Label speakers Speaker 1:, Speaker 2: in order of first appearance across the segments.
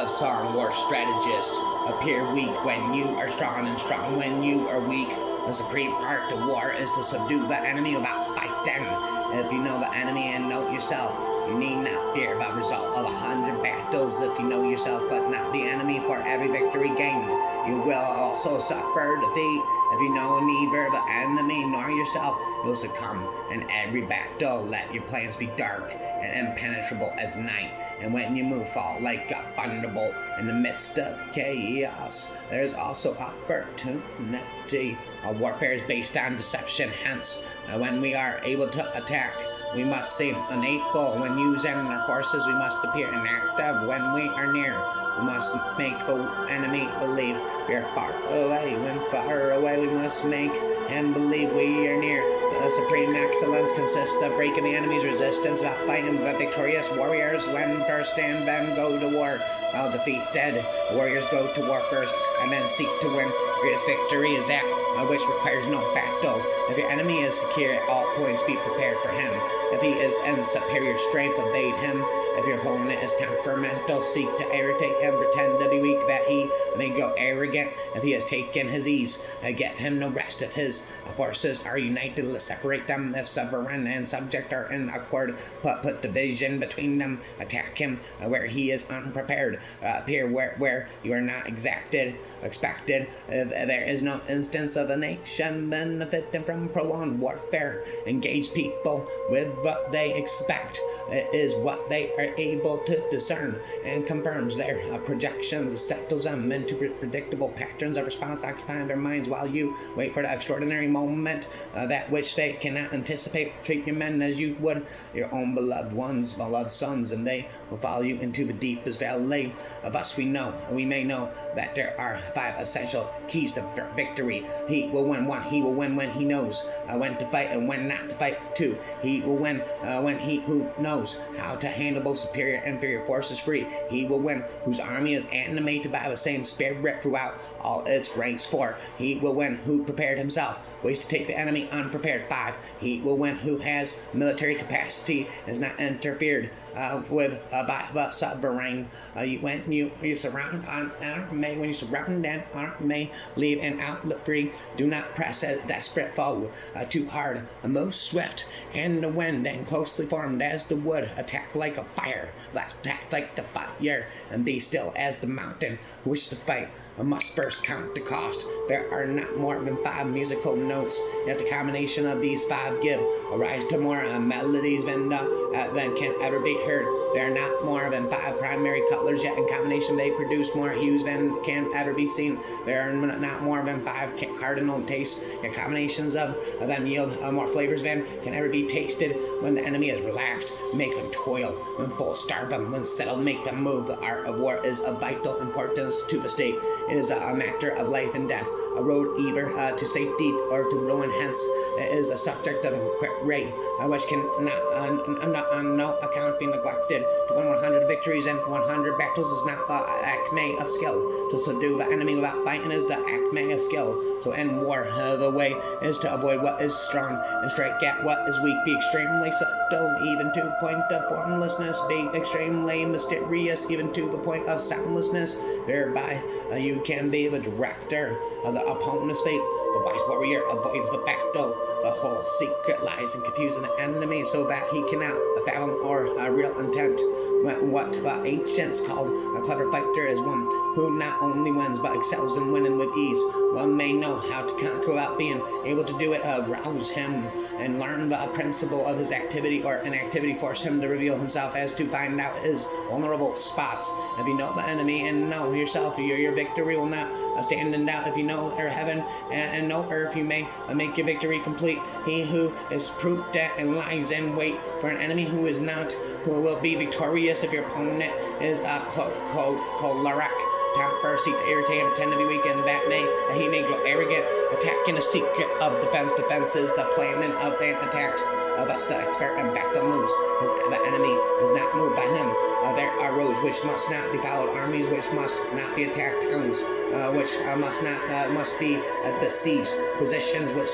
Speaker 1: love song or strategist. Appear weak when you are strong and strong when you are weak. The supreme art of war is to subdue the enemy without fighting. If you know the enemy and know yourself, you need not fear the result of 100 battles. If you know yourself but not the enemy, for every victory gained, you will also suffer defeat. If you know neither the enemy nor yourself, you'll succumb in every battle. Let your plans be dark and impenetrable as night, and when you move, fall like a thunderbolt in the midst of chaos. There is also opportunity. Warfare is based on deception, hence, when we are able to attack, we must seem unable. When using our forces, we must appear inactive. When we are near, we must make the enemy believe we are far away. When far away, we must make him believe we are near. The supreme excellence consists of breaking the enemy's resistance, not fighting the victorious warriors when first and then go to war. While defeated, warriors go to war first and then seek to win. Greatest victory is that which requires no battle. If your enemy is secure at all points, be prepared for him. If he is in superior strength, evade him. If your opponent is temperamental, seek to irritate him. Pretend to be weak that he may grow arrogant. If he has taken his ease, give him no rest. If his forces are united, let's separate them. If sovereign and subject are in accord, put division between them. Attack him where he is unprepared. Appear where you are not expected. There is no instance of a nation benefiting from prolonged warfare. Engage people with what they expect. It is what they are able to discern and confirms their projections, settles them into predictable patterns of response, occupying their minds while you wait for the extraordinary moment, that which they cannot anticipate. Treat your men as you would your own beloved ones, beloved sons, and they will follow you into the deepest valley. Of us we may know that there are 5 essential keys to victory. He will win 1. He will win when he knows when to fight and when not to fight. 2. He will win when he who knows how to handle both superior and inferior forces free. He will win whose army is animated by the same spirit throughout all its ranks. 4. He will win who prepared himself, ways to take the enemy unprepared. 5. He will win who has military capacity and is not interfered with by the sovereign. When you surround an army, leave an outlet free. Do not press a desperate foe too hard. Most swift and the wind and closely formed as the wood. Attack like a fire, attack like the fire, and be still as the mountain. Who wishes to fight must first count the cost. There are not more than 5 musical notes, yet the combination of these 5 give a rise to more melodies than can ever be heard. There are not more than 5 primary colors, yet in combination they produce more hues than can ever be seen. There are not more than 5 cardinal tastes, yet combinations of them yield more flavors than can ever be tasted. When the enemy is relaxed, make them toil. When full, starve them. When settled, make them move. The art of war is of vital importance to the state. It is a matter of life and death, a road either to safety or to ruin. Hence, it is a subject of quick rate, which can on no account be neglected. To win 100 victories and 100 battles is not the acme of skill. To subdue the enemy without fighting is the acme of skill. So in war, the way is to avoid what is strong and strike at what is weak. Be extremely subtle, even to the point of formlessness. Be extremely mysterious, even to the point of soundlessness. Thereby, you can be the director of the opponent's fate. The wise warrior avoids the battle. The whole secret lies in confusing the enemy so that he cannot fathom or real intent. What the ancients called a clever fighter is one who not only wins but excels in winning with ease. One may know how to conquer without being able to do it. Rouse him and learn the principle of his activity or inactivity. Force him to reveal himself as to find out his vulnerable spots. If you know the enemy and know yourself, your victory will not stand in doubt. If you know heaven and know earth, you may make your victory complete. He who is prudent and lies in wait for an enemy who is not, who will be victorious. If your opponent is choleric, temper, seek to irritate him, pretend to be weak, and that he may grow arrogant. Attack in a secret of defenses, the planning of an attack. Thus the expert in battle moves. The enemy is not moved by him. There are roads which must not be followed, armies which must not be attacked, towns which must be besieged, positions which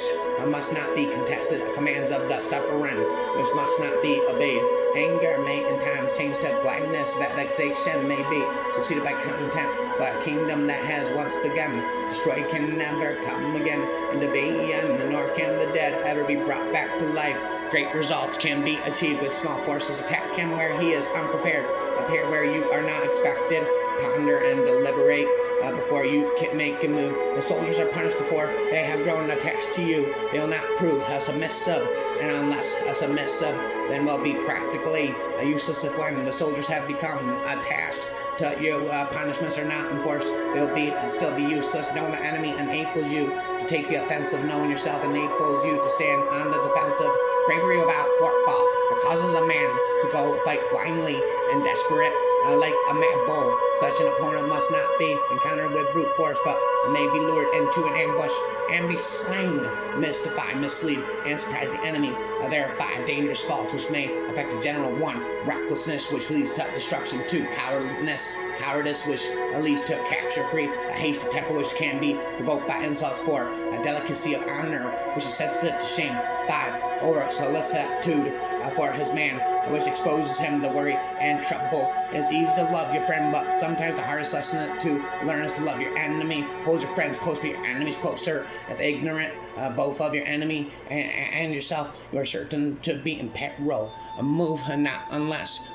Speaker 1: must not be contested, commands of the sovereign which must not be obeyed. Anger may in time change to gladness, that vexation may be succeeded by contempt, but a kingdom that has once begun, destroyed can never come again into being, nor can the dead ever be brought back to life. Great results can be achieved with small forces. Attack him where he is unprepared, appear where you are not expected, ponder and deliberate before you can make a move. The soldiers are punished before they have grown attached to you. They will not prove submissive, and unless submissive, then will be practically useless if when the soldiers have become attached to you. Punishments are not enforced. They will still be useless. Knowing the enemy enables you to take the offensive. Knowing yourself enables you to stand on the defensive. Bravery without forethought causes a man to go fight blindly and desperate, like a mad bull. Such an opponent must not be encountered with brute force, but may be lured into an ambush and be slain. Mystify, mislead, and surprise the enemy. There are 5 dangerous faults which may affect a general. 1. Recklessness, which leads to destruction. 2. Cowardice, which leads to capture. 3. A hasty temper, which can be provoked by insults. 4. A delicacy of honor, which is sensitive to shame. 5. Over solicitude for his man, which exposes him to worry and trouble. It is easy to love your friend, but sometimes the hardest lesson to learn is to love your enemy. Hold your friends close, but your enemies closer. If ignorant both of your enemy and yourself, you are certain to be in peril. Move not unless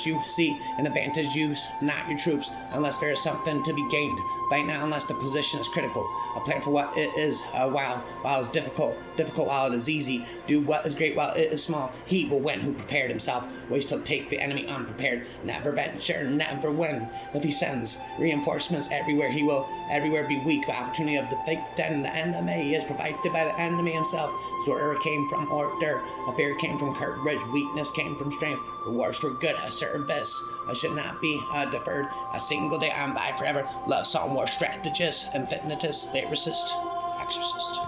Speaker 1: you see an advantage. Use not your troops unless there is something to be gained. Fight not unless the position is critical. A plan for what it is while it's difficult while it is easy. Do what is great while it is small. He will win who prepared himself. Ways to take the enemy unprepared. Never venture, never win. If he sends reinforcements everywhere, he will everywhere be weak. The opportunity of defeat and the enemy is provided by the enemy himself. Order came from order. Fear came from courage. Weakness came from strength. Rewards for good service should not be deferred. A single day on by forever. Love, song, war, strategist, infinitist, lyricist, exorcist.